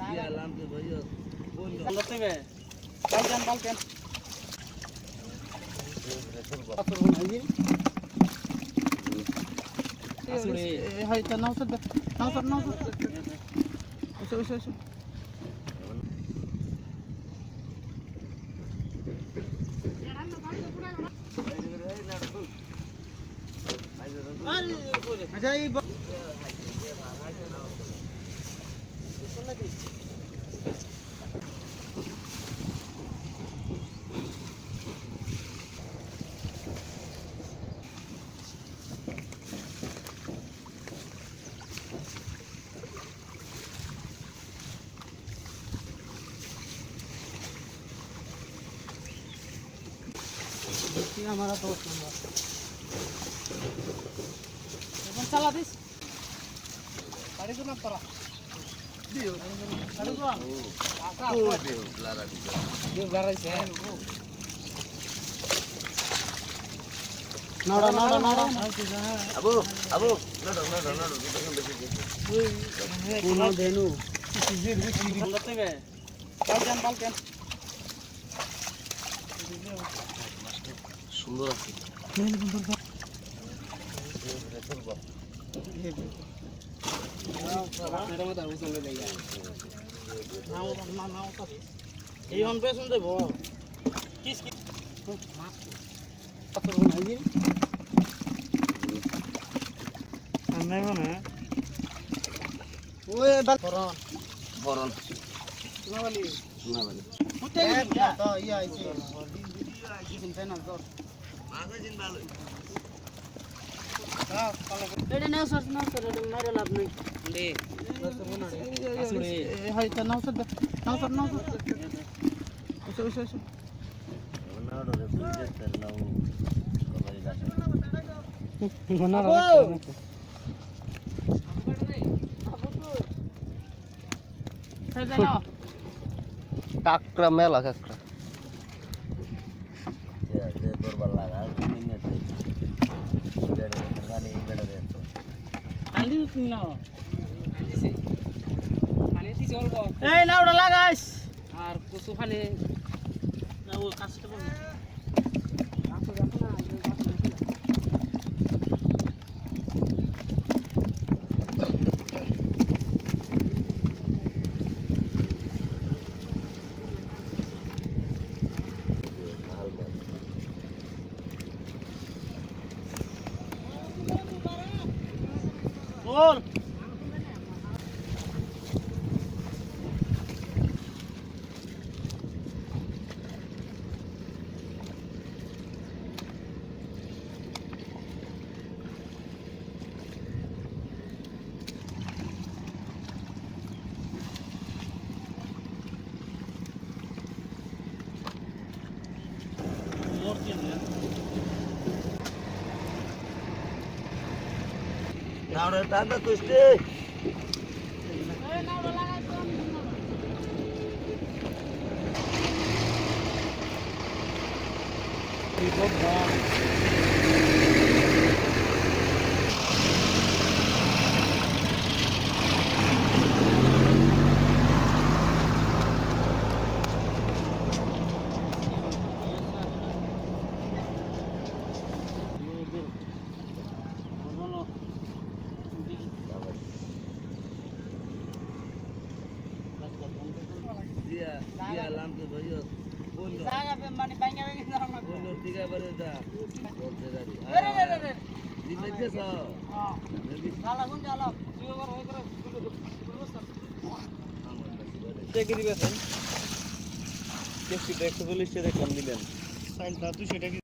দিয়া লাম তো ভাইয়া কোন বলতে হবে বালকেন বালকেন আসলে হয়তো নাও তো নাও ওসো আচ্ছা এই हमारा दोस्त नंबर এখন চালা দিস গাড়ি তো না পড়া দিও গাড়ি তো আকা ও দিও লারা দিও লারাইছে নাড়া আবু নাড়ো দেখুন দেখি কোন দেনু সিজির বিচি বলতে হবে বালকেন সুন্দর আছে এই অন পেছন দেব কিস কি পাথর বানাই দিন নাই মানে ওই বরন বরন নাবালি হতে না তো ইয়া আইছে দিন তাই না তো মাগাজিন ভালো এটা নাও সর এটা মারে লাভ নাই লে আসলে হয়তো নাও তো ওসো নাড়ো রে বুঝতে তেলাও কলাই গাছ নাড়ো কাকড়া মেলা কাকড়া যে দরবার লাগা নিনে তে বেড়ে গানি বেড়ে দে তো আলি না মানে দিছে অল্প এই নাওড়া লাগাইস আর কুসু খালি না ও কাজটা বল বল নাড়ো টাকা কইতে দিয়া লাম তো ভাইয়া কোন জায়গা पे মানে বাইঙ্গা না কোন দিকে বারে দা বলতে দাদি রে দিতে দেছ হ্যাঁ গালা কোন গালা তুই ওর ওই করে চেক দিবেন 140 টাকা কম দিবেন সাইল 200 টাকা